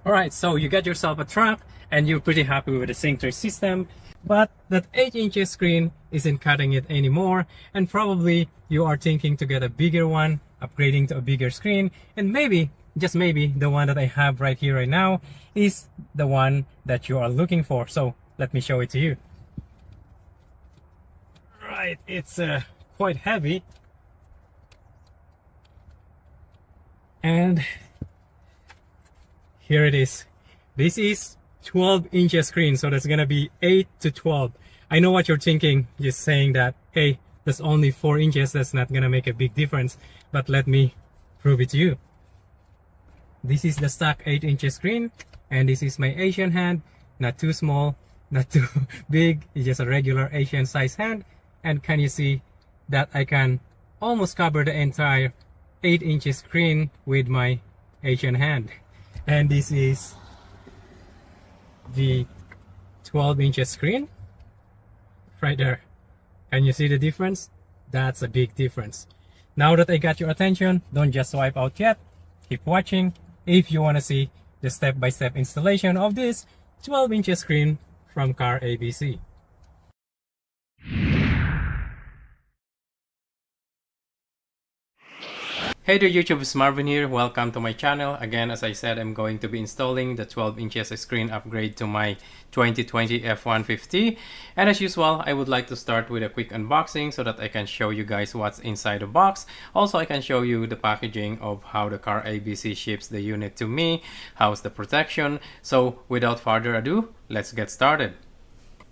Alright, so you got yourself a truck and you're pretty happy with the sync system, but that 8-inch screen isn't cutting it anymore, and probably you are thinking to get a bigger one, upgrading to a bigger screen, and maybe, just maybe, the one that I have right here right now is the one that you are looking for. So let me show it to you. Right, it's quite heavy, and here it is. This is 12-inch screen, so that's gonna be 8 to 12. I know what you're thinking, just saying that, hey, that's only 4 inches, that's not gonna make a big difference. But let me prove it to you. This is the stock 8-inch screen, and this is my Asian hand. Not too small, not too big, it's just a regular Asian size hand. And can you see that I can almost cover the entire 8-inch screen with my Asian hand? And this is the 12-inch screen right there. Can you see the difference? That's a big difference. Now that I got your attention, don't just swipe out yet. Keep watching if you want to see the step-by-step installation of this 12-inch screen from CarABC. Hey there YouTube, it's Marvin here. Welcome to my channel. Again, as I said, I'm going to be installing the 12 inches screen upgrade to my 2020 F-150. And as usual, I would like to start with a quick unboxing so that I can show you guys what's inside the box. Also, I can show you the packaging of how the CarABC ships the unit to me, how's the protection. So without further ado, let's get started.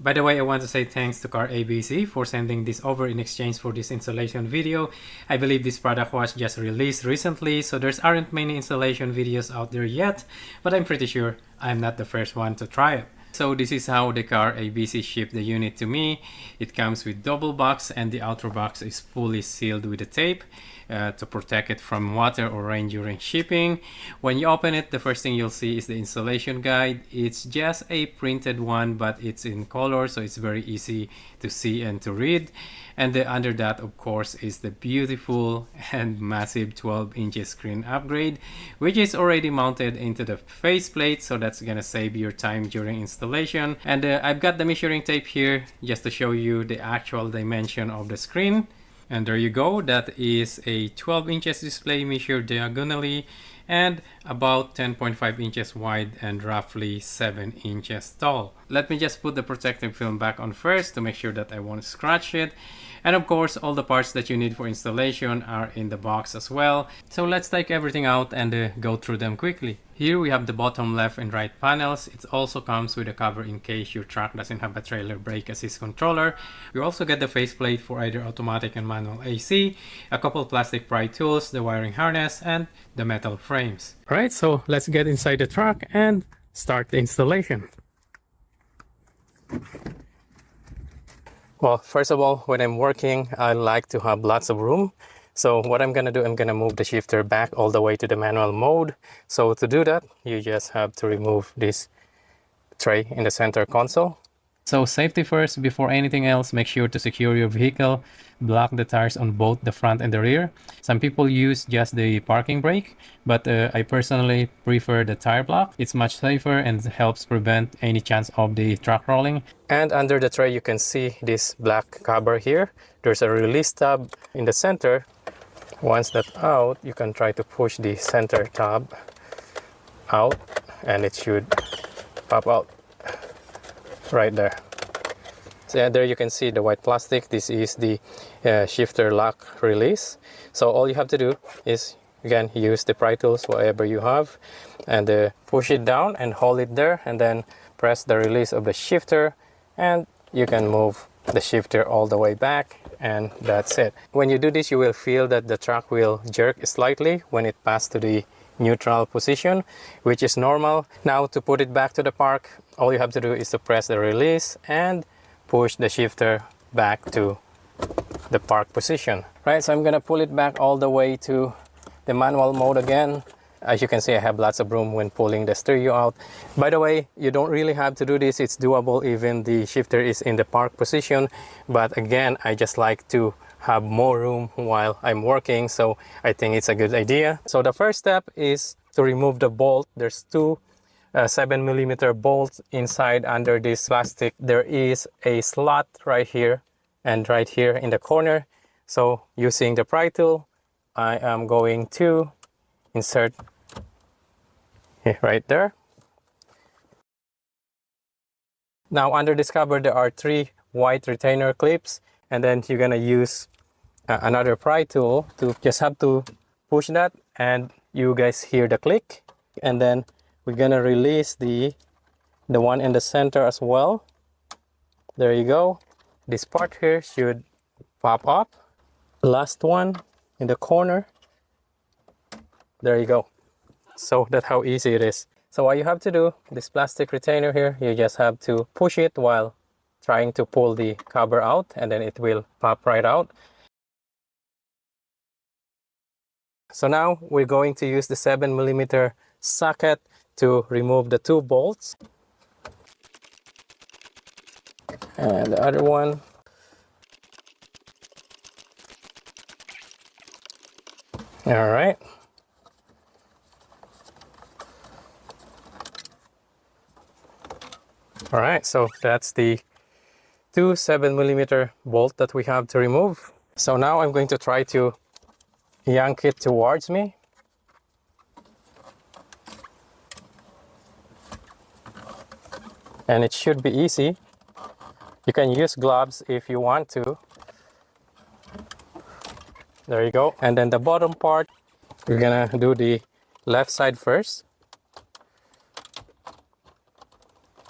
By the way, I want to say thanks to CarABC for sending this over in exchange for this installation video. I believe this product was just released recently, so there aren't many installation videos out there yet, but I'm pretty sure I'm not the first one to try it. So this is how the CarABC shipped the unit to me. It comes with double box, and the outer box is fully sealed with a tape to protect it from water or rain during shipping. When you open it, the first thing you'll see is the installation guide. It's just a printed one, but it's in color, so it's very easy to see and to read. And under that, of course, is the beautiful and massive 12-inch screen upgrade, which is already mounted into the faceplate, so that's gonna save your time during installation. And I've got the measuring tape here just to show you the actual dimension of the screen. And there you go, that is a 12 inches display measured diagonally and about 10.5 inches wide and roughly 7 inches tall. Let me just put the protective film back on first to make sure that I won't scratch it. And of course, all the parts that you need for installation are in the box as well. So let's take everything out and go through them quickly. Here we have the bottom left and right panels. It also comes with a cover in case your truck doesn't have a trailer brake assist controller. We also get the faceplate for either automatic and manual AC, a couple plastic pry tools, the wiring harness, and the metal frames. Alright, so let's get inside the truck and start the installation. Well, first of all, when I'm working, I like to have lots of room. So what I'm gonna do, I'm gonna move the shifter back all the way to the manual mode. So to do that, you just have to remove this tray in the center console. So safety first, before anything else, make sure to secure your vehicle, block the tires on both the front and the rear. Some people use just the parking brake, but I personally prefer the tire block. It's much safer and helps prevent any chance of the truck rolling. And under the tray, you can see this black cover here. There's a release tab in the center. Once that's out, you can try to push the center tab out and it should pop out right there. So there you can see the white plastic. This is the shifter lock release. So all you have to do is, again, use the pry tools, whatever you have, and push it down and hold it there, and then press the release of the shifter, and you can move the shifter all the way back, and that's it. When you do this, you will feel that the truck will jerk slightly when it passes to the neutral position, which is normal. Now to put it back to the park, all you have to do is to press the release and push the shifter back to the park position. Right, so I'm gonna pull it back all the way to the manual mode again. As you can see, I have lots of room when pulling the stereo out. By the way, you don't really have to do this. It's doable even the shifter is in the park position. But again, I just like to have more room while I'm working, so I think it's a good idea. So the first step is to remove the bolt. There's two 7mm bolt inside under this plastic. There is a slot right here and right here in the corner. So using the pry tool, I am going to insert right there. Now under this cover there are 3 white retainer clips, and then you're gonna use another pry tool to just have to push that, and you guys hear the click, and then we're gonna release the one in the center as well. There you go. This part here should pop up. Last one in the corner. There you go. So that's how easy it is. So what you have to do, this plastic retainer here, you just have to push it while trying to pull the cover out, and then it will pop right out. So now we're going to use the 7mm socket to remove the 2 bolts. And the other one. All right. All right, so that's the 2 7mm bolt that we have to remove. So now I'm going to try to yank it towards me. And it should be easy. You can use gloves if you want to. There you go. And then the bottom part, we're gonna do the left side first.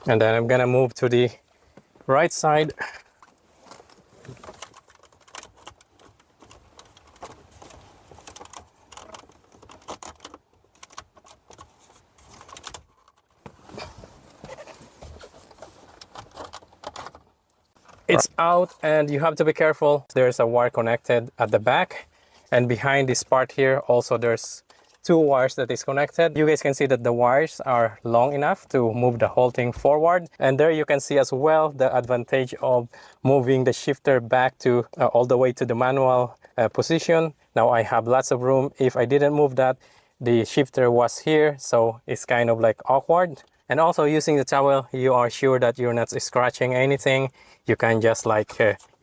And then I'm gonna move to the right side. It's out, and you have to be careful. There's a wire connected at the back, and behind this part here also there's 2 wires that is connected. You guys can see that the wires are long enough to move the whole thing forward, and there you can see as well the advantage of moving the shifter back to all the way to the manual position. Now I have lots of room. If I didn't move that, the shifter was here, so it's kind of like awkward. And also using the towel, you are sure that you're not scratching anything. You can just like,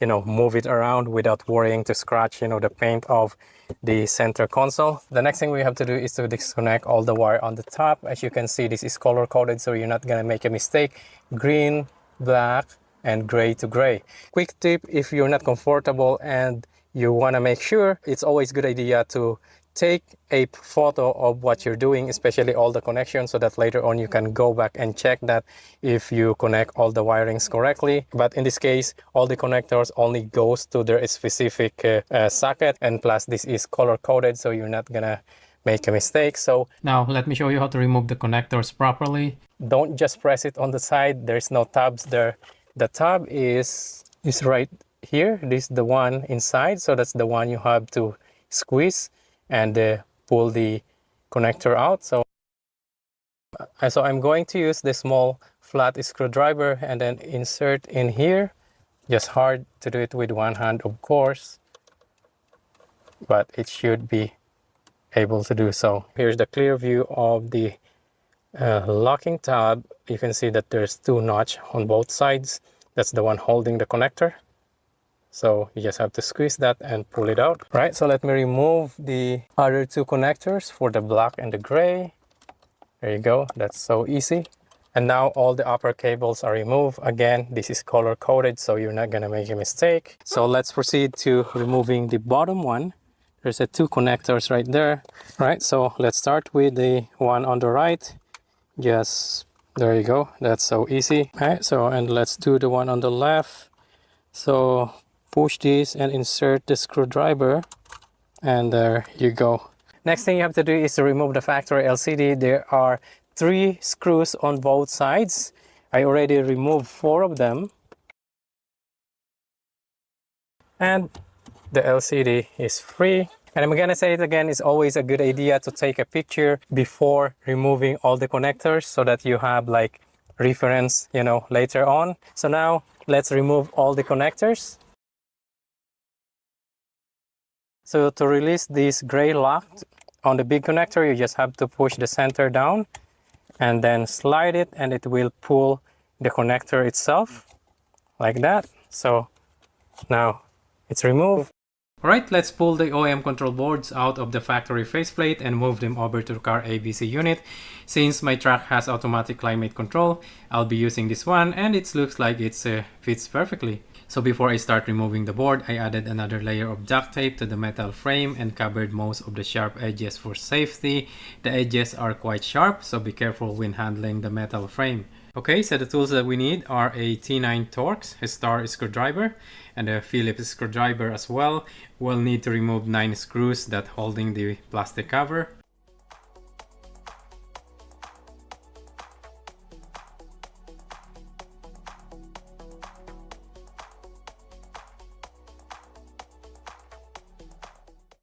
move it around without worrying to scratch, the paint of the center console. The next thing we have to do is to disconnect all the wire on the top. As you can see, this is color coded, so you're not gonna make a mistake. Green, black, and gray to gray. Quick tip, if you're not comfortable and you wanna make sure, it's always a good idea to take a photo of what you're doing, especially all the connections, so that later on you can go back and check that if you connect all the wirings correctly. But in this case, all the connectors only goes to their specific socket, and plus this is color coded, so you're not gonna make a mistake. So now let me show you how to remove the connectors properly. Don't just press it on the side. There's no tabs there. The tab is right here. This is the one inside, so that's the one you have to squeeze and pull the connector out. So I'm going to use the small flat screwdriver and then insert in here. Just hard to do it with one hand, of course, but it should be able to do so. Here's the clear view of the locking tab. You can see that there's 2 notches on both sides. That's the one holding the connector. So you just have to squeeze that and pull it out. Right, so let me remove the other 2 connectors for the black and the gray. There you go, that's so easy. And now all the upper cables are removed. Again, this is color coded, so you're not gonna make a mistake. So let's proceed to removing the bottom one. There's 2 connectors right there. Right, so let's start with the one on the right. Just, there you go, that's so easy. All right, so and let's do the one on the left. So push this and insert the screwdriver, and there you go. Next thing you have to do is to remove the factory LCD. There are 3 screws on both sides. I already removed 4 of them. And the LCD is free. And I'm gonna say it again, it's always a good idea to take a picture before removing all the connectors so that you have like reference, later on. So now let's remove all the connectors. So to release this gray lock on the big connector, you just have to push the center down, and then slide it and it will pull the connector itself like that. So now it's removed. Alright, let's pull the OEM control boards out of the factory faceplate and move them over to the CarABC unit. Since my truck has automatic climate control, I'll be using this one, and it looks like it fits perfectly. So before I start removing the board, I added another layer of duct tape to the metal frame and covered most of the sharp edges for safety. The edges are quite sharp, so be careful when handling the metal frame. Okay, so the tools that we need are a T9 Torx, a star screwdriver, and a Phillips screwdriver as well. We'll need to remove 9 screws that holding the plastic cover.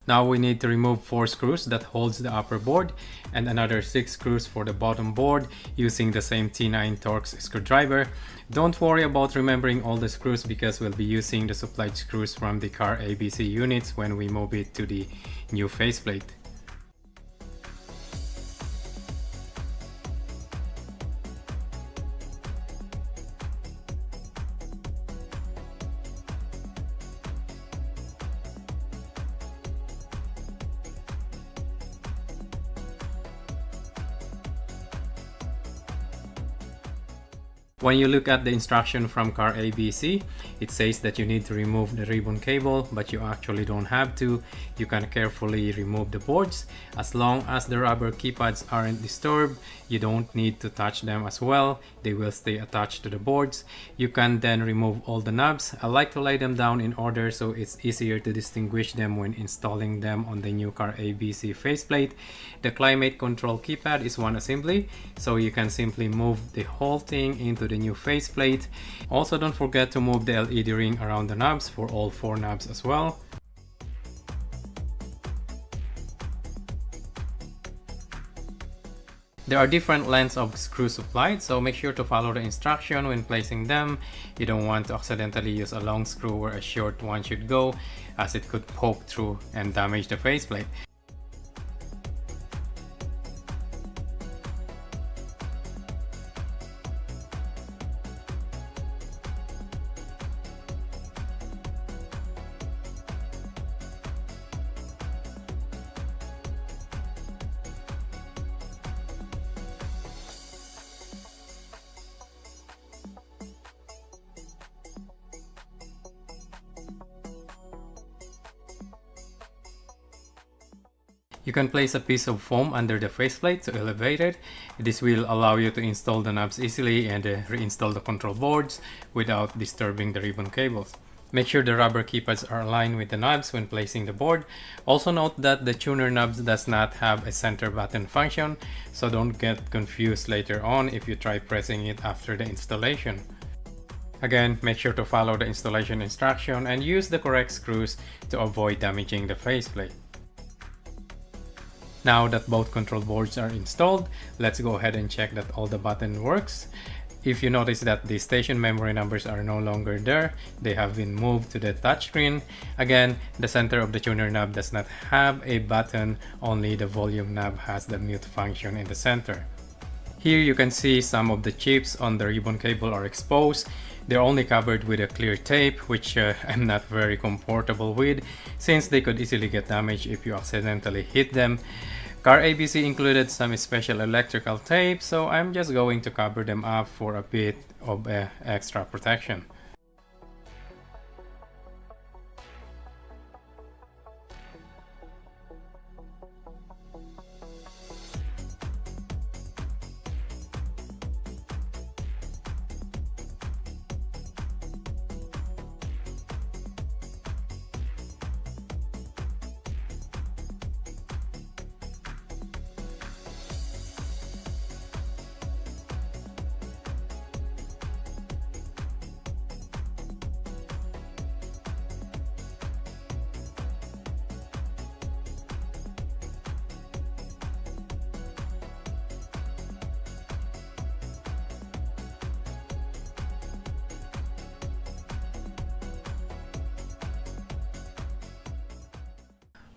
Now we need to remove 4 screws that holds the upper board and another 6 screws for the bottom board using the same T9 Torx screwdriver. Don't worry about remembering all the screws because we'll be using the supplied screws from the CarABC units when we move it to the new faceplate. When you look at the instruction from CarABC, it says that you need to remove the ribbon cable, but you actually don't have to. You can carefully remove the boards. As long as the rubber keypads aren't disturbed, you don't need to touch them as well. They will stay attached to the boards. You can then remove all the knobs. I like to lay them down in order so it's easier to distinguish them when installing them on the new CarABC faceplate. The climate control keypad is one assembly, so you can simply move the whole thing into the new faceplate. Also, don't forget to move the LED ring around the knobs for all 4 knobs as well. There are different lengths of screws supplied, so make sure to follow the instruction when placing them. You don't want to accidentally use a long screw where a short one should go, as it could poke through and damage the faceplate. You can place a piece of foam under the faceplate to elevate it. This will allow you to install the knobs easily and reinstall the control boards without disturbing the ribbon cables. Make sure the rubber keypads are aligned with the knobs when placing the board. Also note that the tuner knobs does not have a center button function, so don't get confused later on if you try pressing it after the installation. Again, make sure to follow the installation instruction and use the correct screws to avoid damaging the faceplate. Now that both control boards are installed, let's go ahead and check that all the button works. If you notice that the station memory numbers are no longer there, they have been moved to the touchscreen. Again, the center of the tuner knob does not have a button, only the volume knob has the mute function in the center. Here you can see some of the chips on the ribbon cable are exposed. They're only covered with a clear tape, which I'm not very comfortable with since they could easily get damaged if you accidentally hit them. CarABC included some special electrical tape, so I'm just going to cover them up for a bit of extra protection.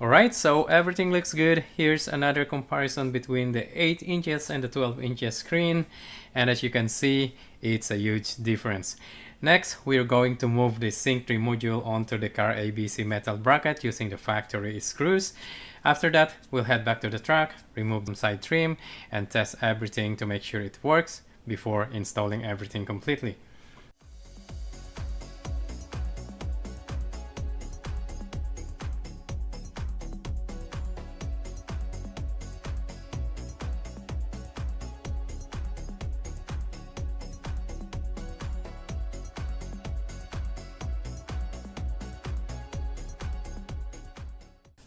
Alright, so everything looks good. Here's another comparison between the 8 inches and the 12 inches screen, and as you can see, it's a huge difference. Next, we're going to move the Sync 3 module onto the CarABC metal bracket using the factory screws. After that, we'll head back to the truck, remove the side trim, and test everything to make sure it works before installing everything completely.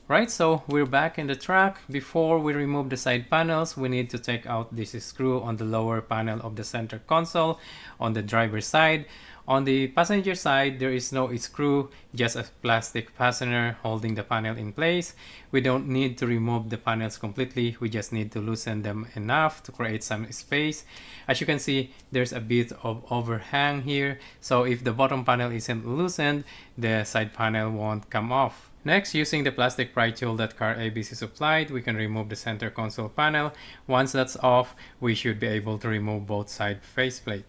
Right, so we're back in the truck. Before we remove the side panels, we need to take out this screw on the lower panel of the center console on the driver's side. On the passenger side, there is no screw, just a plastic fastener holding the panel in place. We don't need to remove the panels completely, we just need to loosen them enough to create some space. As you can see, there's a bit of overhang here, so if the bottom panel isn't loosened, the side panel won't come off. Next, using the plastic pry tool that CarABC supplied, we can remove the center console panel. Once that's off, we should be able to remove both side faceplate.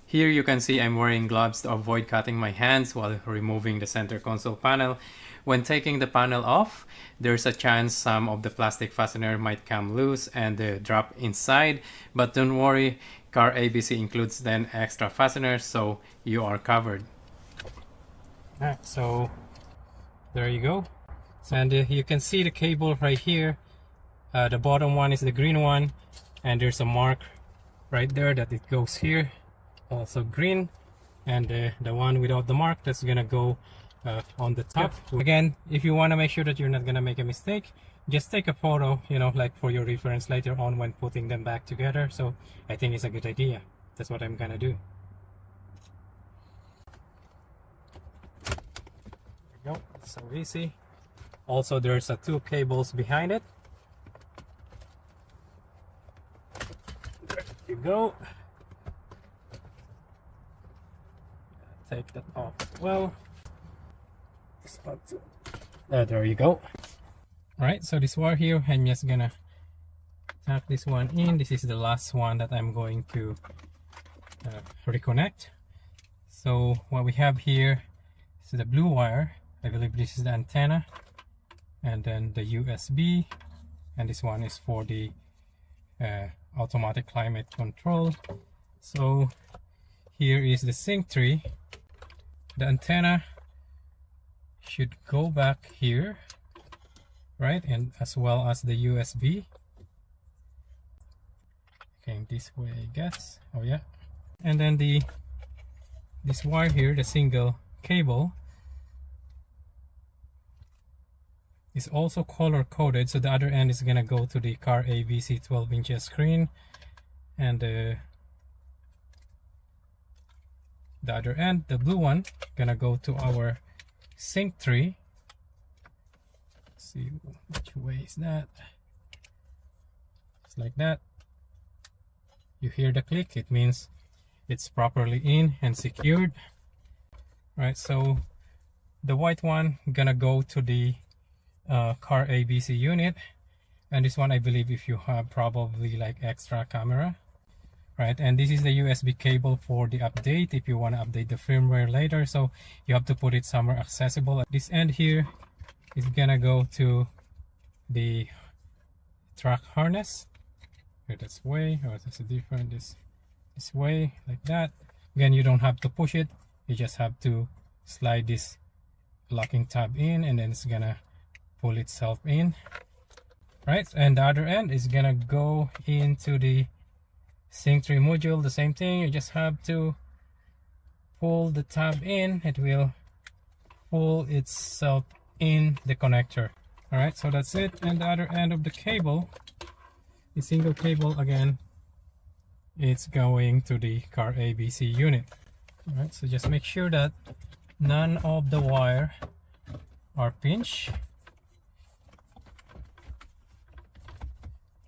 Here you can see I'm wearing gloves to avoid cutting my hands while removing the center console panel. When taking the panel off, there's a chance some of the plastic fastener might come loose and drop inside, but don't worry, CarABC includes 10 extra fasteners, so you are covered. Alright, so there you go. And you can see the cable right here. The bottom one is the green one, and there's a mark right there that it goes here, also green, and the one without the mark, that's gonna go on the top. Again, if you want to make sure that you're not gonna make a mistake, just take a photo, you know, like for your reference later on when putting them back together. So I think it's a good idea. That's what I'm gonna do. There we go. It's so easy. Also, there's two cables behind it. There you go. Take that off as well. There you go. Alright, so this wire here, I'm just gonna tuck this one in. This is the last one that I'm going to reconnect. So what we have here is the blue wire. I believe this is the antenna, and then the USB, and this one is for the automatic climate control. So here is the Sync 3. The antenna should go back here, right, and as well as the USB. Okay, this way I guess. Oh yeah. And then this wire here, the single cable, is also color coded, so the other end is gonna go to the CarABC 12 inches screen, and the other end, the blue one, gonna go to our Sync 3. Let's see which way is that. It's like that. You hear the click, it means it's properly in and secured. Right, so the white one gonna go to the CarABC unit, and this one I believe if you have probably like extra camera, right, and this is the USB cable for the update if you want to update the firmware later, so you have to put it somewhere accessible. This end here is gonna go to the truck harness. Here, this way, or that's a different, this way, like that. Again, you don't have to push it, you just have to slide this locking tab in, and then it's gonna pull itself in, right? And the other end is gonna go into the Sync 3 module. The same thing, you just have to pull the tab in, it will pull itself in the connector. All right, so that's it. And the other end of the cable, the single cable, again, it's going to the CarABC unit. All right, so just make sure that none of the wire are pinched.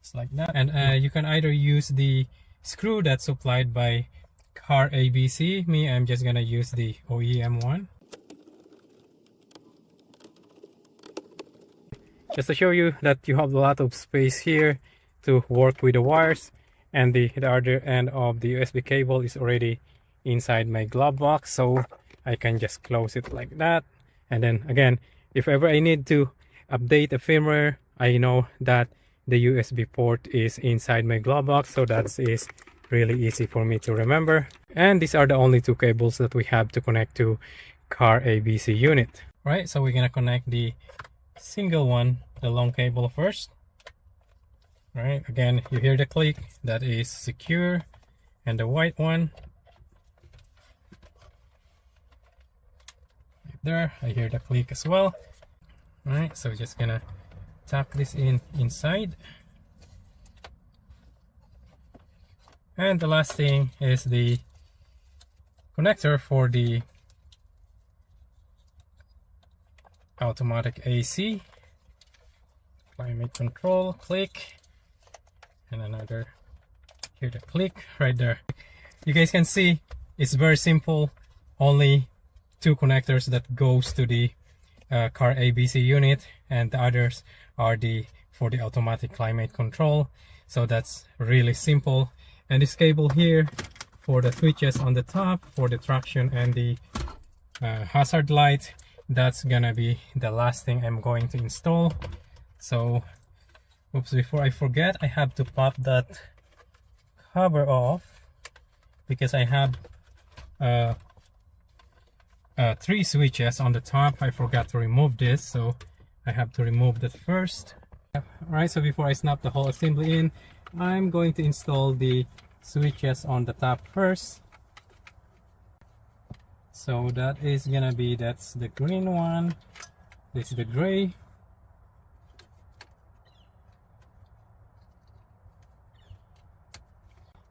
Just like that. And you can either use the screw that's supplied by CarABC. Me, I'm just gonna use the OEM one. Just to show you that you have a lot of space here to work with the wires, and the other end of the USB cable is already inside my glove box, so I can just close it like that. And then again, if ever I need to update the firmware, I know that the USB port is inside my glove box, so that is really easy for me to remember. And these are the only two cables that we have to connect to CarABC unit. Right, so we're gonna connect the single one, the long cable first. Right, again, you hear the click, that is secure. And the white one right there, I hear the click as well. All right, so we're just gonna tuck this inside. And the last thing is the connector for the automatic AC, climate control, click, and another, hear the click right there. You guys can see it's very simple, only two connectors that goes to the CarABC unit, and the others are for the automatic climate control. So that's really simple. And this cable here for the switches on the top for the traction and the hazard light, that's gonna be the last thing I'm going to install. So oops, before I forget, I have to pop that cover off because I have 3 switches on the top. I forgot to remove this, so I have to remove that first. Alright, so before I snap the whole assembly in, I'm going to install the switches on the top first. So that is gonna be, that's the green one, this is the gray,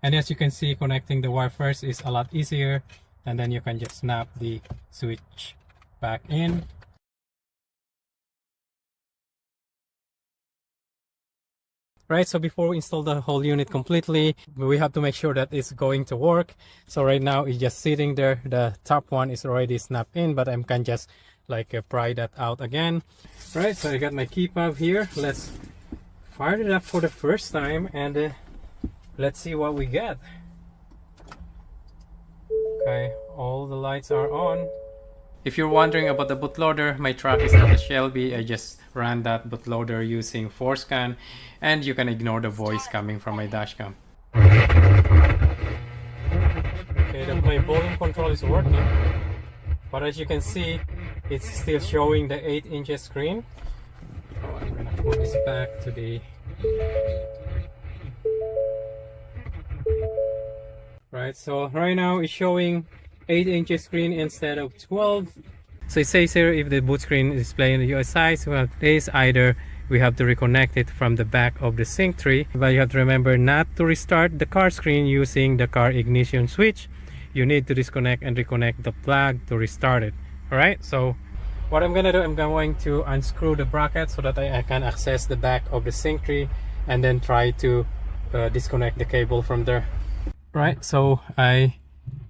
and as you can see, connecting the wire first is a lot easier, and then you can just snap the switch back in. Right, so before we install the whole unit completely, we have to make sure that it's going to work. So right now it's just sitting there. The top one is already snapped in, but I can just like pry that out again. Right, so I got my key fob here. Let's fire it up for the first time, and let's see what we get. Okay, all the lights are on. If you're wondering about the bootloader, my truck is not a Shelby. I just ran that bootloader using ForceScan, and you can ignore the voice coming from my dashcam. Okay, my volume control is working, but as you can see, it's still showing the 8-inch screen. So I'm gonna put this back to the right. So right now it's showing 8-inch screen instead of 12. So it says here if the boot screen is displaying the US size, well, it is either we have to reconnect it from the back of the sync tree, but you have to remember not to restart the car screen using the car ignition switch. You need to disconnect and reconnect the plug to restart it. Alright, so what I'm gonna do, I'm going to unscrew the bracket so that I can access the back of the sync tree, and then try to disconnect the cable from there. Right, so I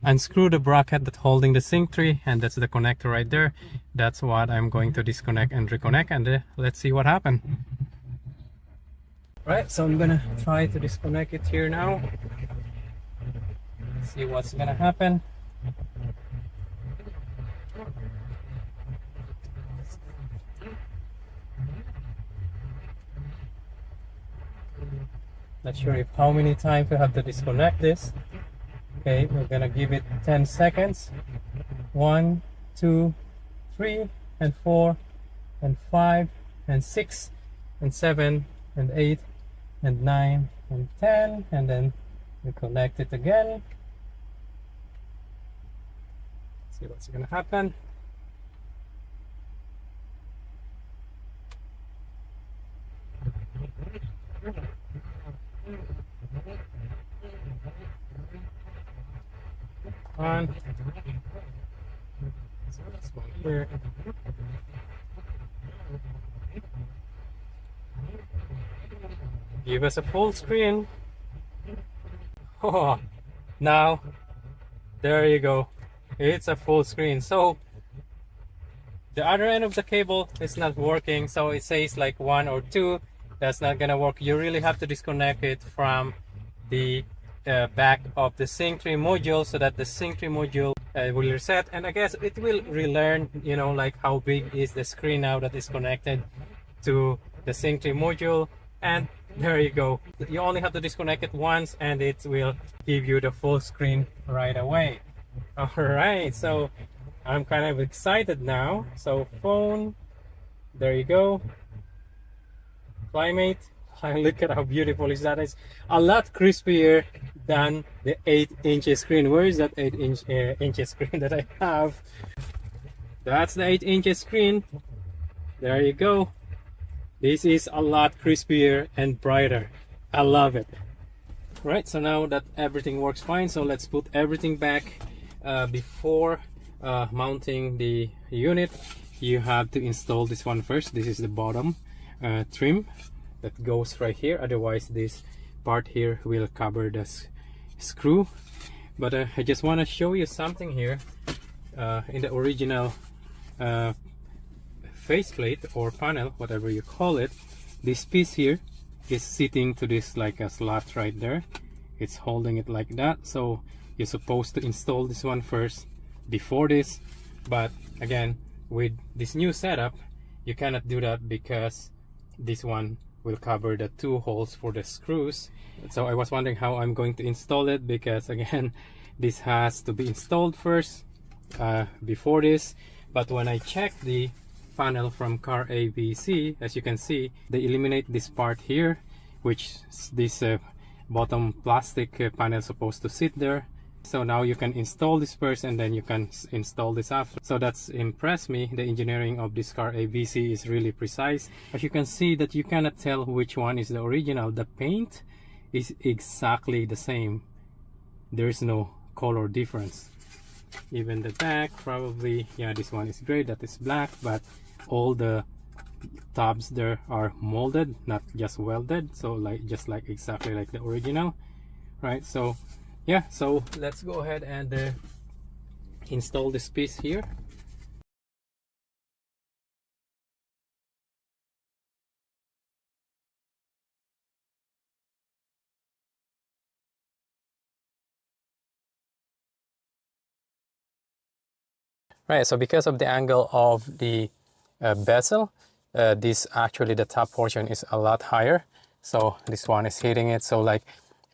unscrew the bracket that's holding the sync tree, and that's the connector right there. That's what I'm going to disconnect and reconnect, and let's see what happens. Right, so I'm gonna try to disconnect it here now. See what's gonna happen. Not sure if how many times we have to disconnect this. Okay, we're gonna give it 10 seconds. 1, 2, 3, and 4, and 5, and 6, and 7, and 8, and 9, and 10, and then we connect it again. See what's gonna happen. On. So this one here. Give us a full screen. Oh, now there you go, it's a full screen. So the other end of the cable is not working, so it says like 1 or 2. That's not gonna work. You really have to disconnect it from the back of the sync 3 module, so that the sync 3 module will reset, and I guess it will relearn, you know, like how big is the screen now that is connected to the sync 3 module. And there you go, you only have to disconnect it once and it will give you the full screen right away. All right, so I'm kind of excited now. So phone, there you go, climate. Look at how beautiful is that. It's a lot crispier than the 8-inch screen. Where is that 8-inch screen that I have? That's the 8-inch screen. There you go. This is a lot crispier and brighter. I love it. Right, so now that everything works fine, so let's put everything back. Before mounting the unit, you have to install this one first. This is the bottom trim that goes right here, otherwise this part here will cover the screw. But I just want to show you something here. In the original faceplate or panel, whatever you call it, this piece here is sitting to this like a slot right there. It's holding it like that, so you're supposed to install this one first before this. But again, with this new setup, you cannot do that because this one will cover the 2 holes for the screws. So I was wondering how I'm going to install it, because again, this has to be installed first before this. But when I check the panel from CarABC, as you can see, they eliminate this part here, which this bottom plastic panel is supposed to sit there. So now you can install this first and then you can install this after. So that's impressed me. The engineering of this CarABC is really precise. As you can see that you cannot tell which one is the original. The paint is exactly the same. There is no color difference. Even the back, probably, yeah, this one is gray, that is black, but all the tabs there are molded, not just welded. So like just like exactly like the original, right? So yeah, so let's go ahead and install this piece here. Right, so because of the angle of the bezel, this actually the top portion is a lot higher, so this one is hitting it. So like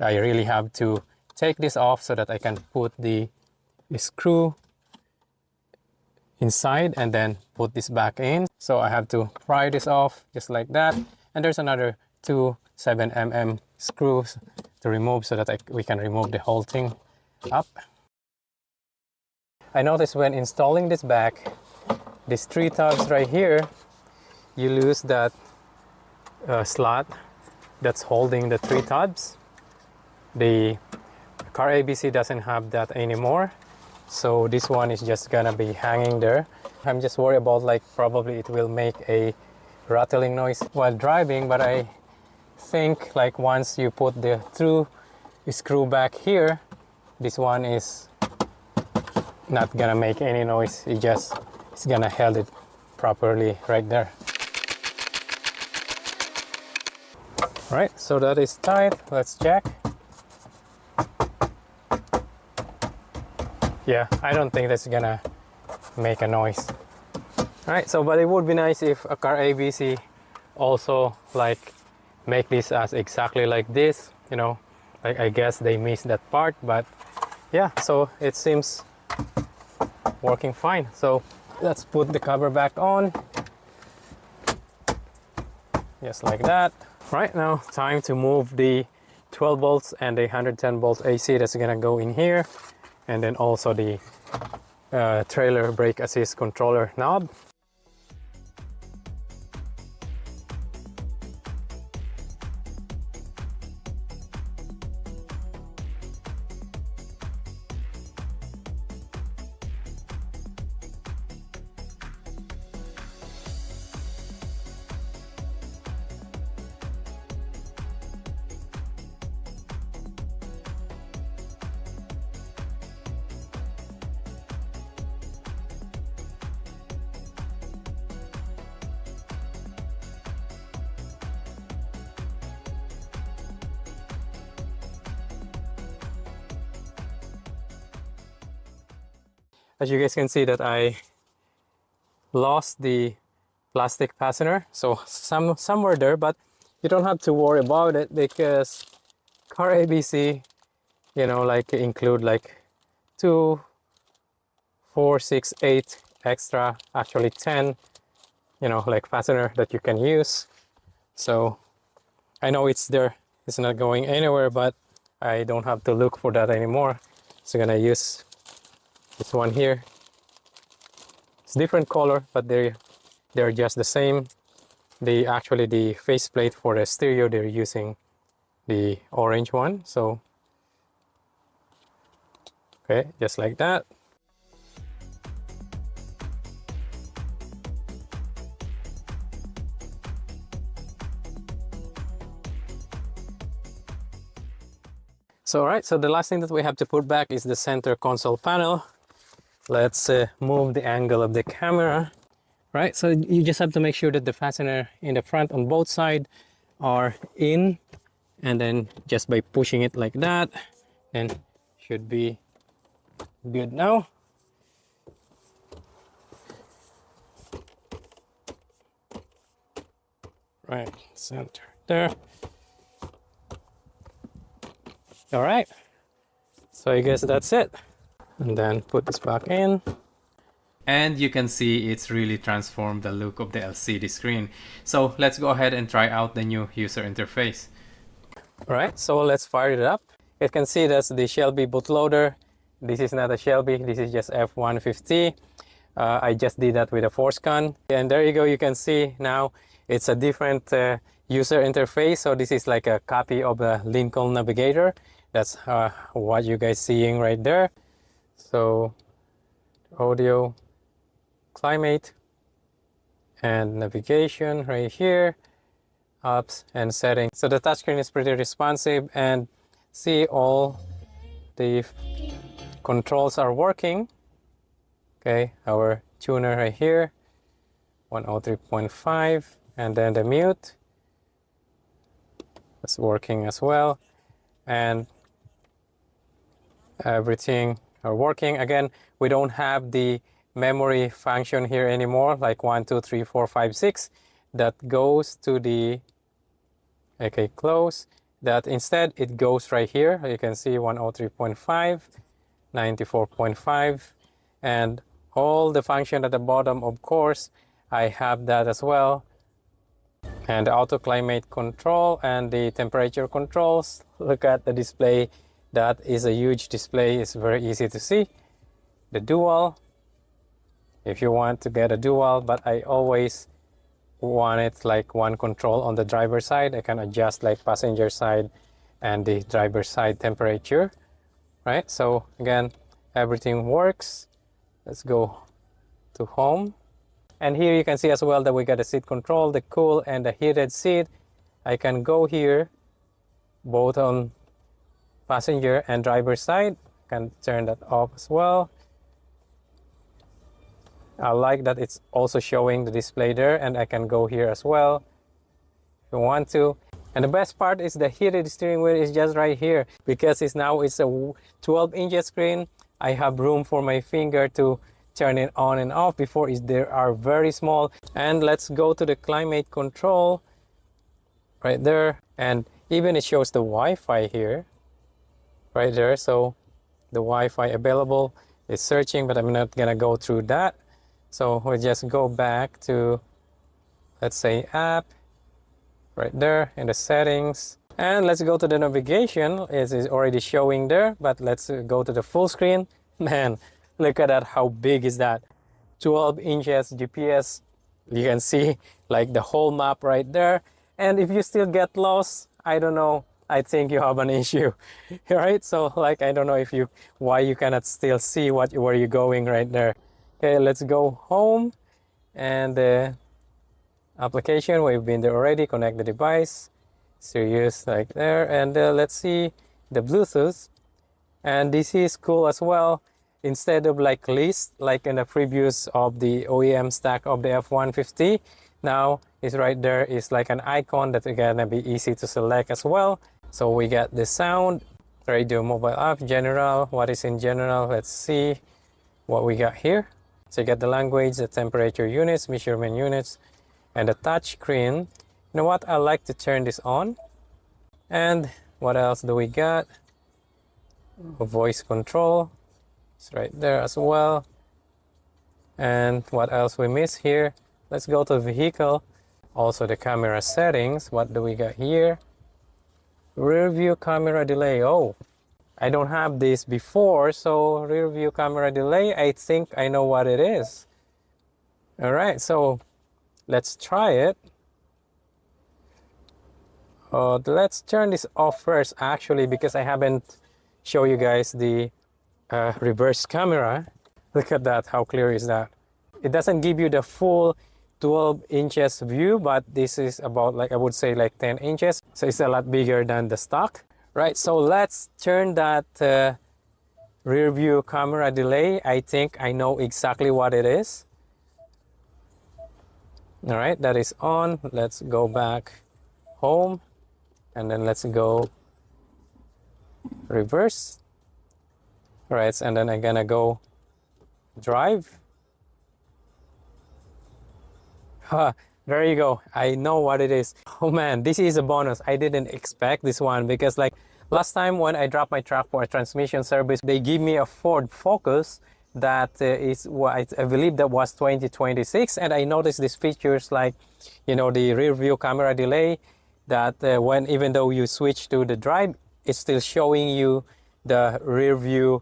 I really have to take this off so that I can put the screw inside and then put this back in. So I have to pry this off just like that, and there's another 2 7mm screws to remove so that we can remove the whole thing up. I noticed when installing this back, these 3 tabs right here, you lose that slot that's holding the 3 tabs. The CarABC doesn't have that anymore, so this one is just gonna be hanging there. I'm just worried about like probably it will make a rattling noise while driving, but I think like once you put the through screw back here, this one is not gonna make any noise. It's gonna hold it properly right there. Right, so that is tight. Let's check. Yeah, I don't think that's gonna make a noise. Alright, so but it would be nice if a CarABC also like make this as exactly like this, you know, like I guess they missed that part, but yeah, so it seems working fine. So let's put the cover back on, just like that. Right, now time to move the 12 volts and the 110 volts AC that's gonna go in here, and then also the trailer brake assist controller knob. as you guys can see that I lost the plastic fastener, so somewhere there, but you don't have to worry about it because CarABC, you know, like include like 2, 4, 6, 8 extra, actually 10, you know, like fastener that you can use. So I know it's there, it's not going anywhere, but I don't have to look for that anymore. So I'm gonna use this one here. It's different color, but they're just the same. Actually the faceplate for the stereo, they're using the orange one. So okay, just like that. So alright, so the last thing that we have to put back is the center console panel. Let's move the angle of the camera. Right, so you just have to make sure that the fastener in the front on both sides are in, and then just by pushing it like that, then should be good now. Right, center there. All right, so I guess that's it. And then put this back in. And you can see it's really transformed the look of the LCD screen. So let's go ahead and try out the new user interface. All right, so let's fire it up. You can see that's the Shelby bootloader. This is not a Shelby, this is just F-150. I just did that with a ForceCon. And there you go, you can see now it's a different user interface. So this is like a copy of the Lincoln Navigator. That's what you guys seeing right there. So audio, climate, and navigation right here, apps and settings. So the touchscreen is pretty responsive, and see all the controls are working. Okay, our tuner right here, 103.5, and then the mute is working as well, and everything are working. Again, we don't have the memory function here anymore, like 1, 2, 3, 4, 5, 6, that goes to the, okay, close, that instead it goes right here. You can see 103.5, 94.5, and all the function at the bottom, of course, I have that as well. And the auto climate control and the temperature controls. Look at the display. That is a huge display. It's very easy to see. The dual, if you want to get a dual, but I always want it like one control on the driver's side. I can adjust like passenger side and the driver's side temperature, right? So again, everything works. Let's go to home. And here you can see as well that we got a seat control, the cool and the heated seat. I can go here, both on passenger and driver side. Can turn that off as well. I like that it's also showing the display there, and I can go here as well if you want to. And the best part is the heated steering wheel is just right here, because it's a 12-inch screen. I have room for my finger to turn it on and off. Before they are very small. And let's go to the climate control right there, and even it shows the Wi-Fi here right there. So the Wi-Fi available is searching, but I'm not gonna go through that. So we'll just go back to, let's say, app right there in the settings, and let's go to the navigation. It is already showing there, but let's go to the full screen. Man, look at that, how big is that? 12 inches GPS. You can see like the whole map right there. And if you still get lost, I don't know, I think you have an issue, right? So like, I don't know why you cannot still see where you're going right there. Okay, let's go home, and the application, we've been there already. Connect the device, Sirius like there, and let's see the Bluetooth. And this is cool as well. Instead of like list, like in the previews of the OEM stack of the F-150, now it's right there. It's like an icon that's gonna be easy to select as well. So we got the sound, radio, mobile app, general. What is in general? Let's see. what we got here. So you get the language, the temperature units, measurement units, and the touch screen. You know what? I like to turn this on. And what else do we got? Voice control. It's right there as well. And what else we miss here? Let's go to vehicle. Also the camera settings. What do we got here? Rear view camera delay. Oh, I don't have this before, so rear view camera delay, I think I know what it is. All right, so let's try it. Let's turn this off first, actually, because I haven't shown you guys the reverse camera. Look at that, how clear is that? It doesn't give you the full 12 inches view, but this is about, like, I would say like 10 inches. So it's a lot bigger than the stock. Right, so let's turn that rear view camera delay. I think I know exactly what it is. All right, that is on. Let's go back home, and then let's go reverse. All right, and then I'm gonna go drive. There you go. I know what it is. Oh man, this is a bonus. I didn't expect this one because like last time when I dropped my truck for a transmission service, they give me a Ford Focus that is what I believe that was 2026, and I noticed these features like, you know, the rear view camera delay, that when even though you switch to the drive, it's still showing you the rear view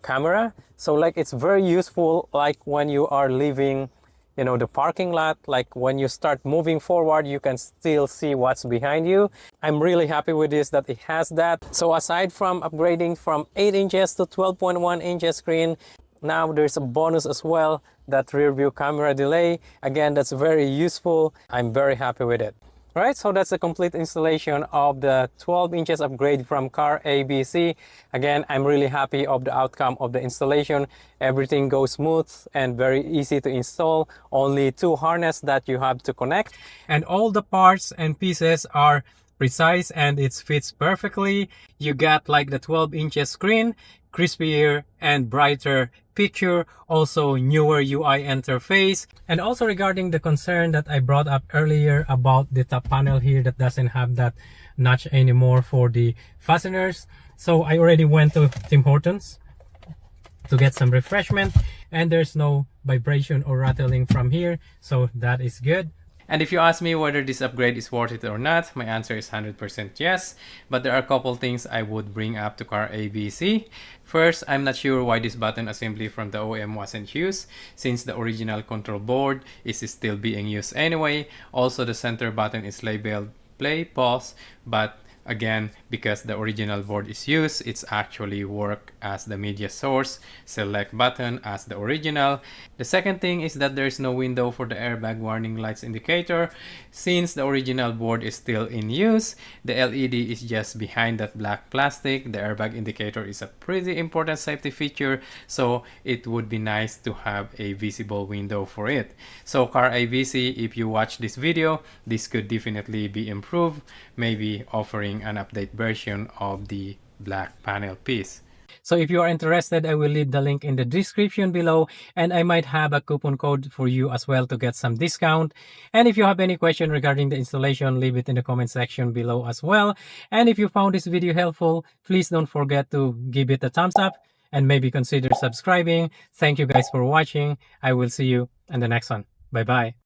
camera. So like it's very useful, like when you are leaving, you know, the parking lot, like when you start moving forward, you can still see what's behind you. I'm really happy with this, that it has that. So aside from upgrading from 8 inches to 12.1 inches screen, now there's a bonus as well, that rear view camera delay. Again, that's very useful. I'm very happy with it. All right, so that's the complete installation of the 12 inches upgrade from CarABC. Again, I'm really happy of the outcome of the installation. Everything goes smooth and very easy to install. Only 2 harnesses that you have to connect. And all the parts and pieces are precise and it fits perfectly. You got like the 12 inches screen, crispier and brighter picture, also newer UI interface. And also regarding the concern that I brought up earlier about the top panel here that doesn't have that notch anymore for the fasteners. So I already went to Tim Hortons to get some refreshment, and there's no vibration or rattling from here, so that is good. And if you ask me whether this upgrade is worth it or not, my answer is 100% yes. But there are a couple things I would bring up to CarABC. First, I'm not sure why this button assembly from the OEM wasn't used, since the original control board is still being used anyway. Also, the center button is labeled play, pause, but again, because the original board is used, it's actually work as the media source, select button as the original. The second thing is that there's no window for the airbag warning lights indicator. Since the original board is still in use, the LED is just behind that black plastic. The airbag indicator is a pretty important safety feature, so it would be nice to have a visible window for it. So CarABC, if you watch this video, this could definitely be improved, maybe offering an update version of the black panel piece. So if you are interested, I will leave the link in the description below, and I might have a coupon code for you as well to get some discount. And if you have any question regarding the installation, leave it in the comment section below as well. And if you found this video helpful, please don't forget to give it a thumbs up and maybe consider subscribing. Thank you guys for watching. I will see you in the next one. Bye bye.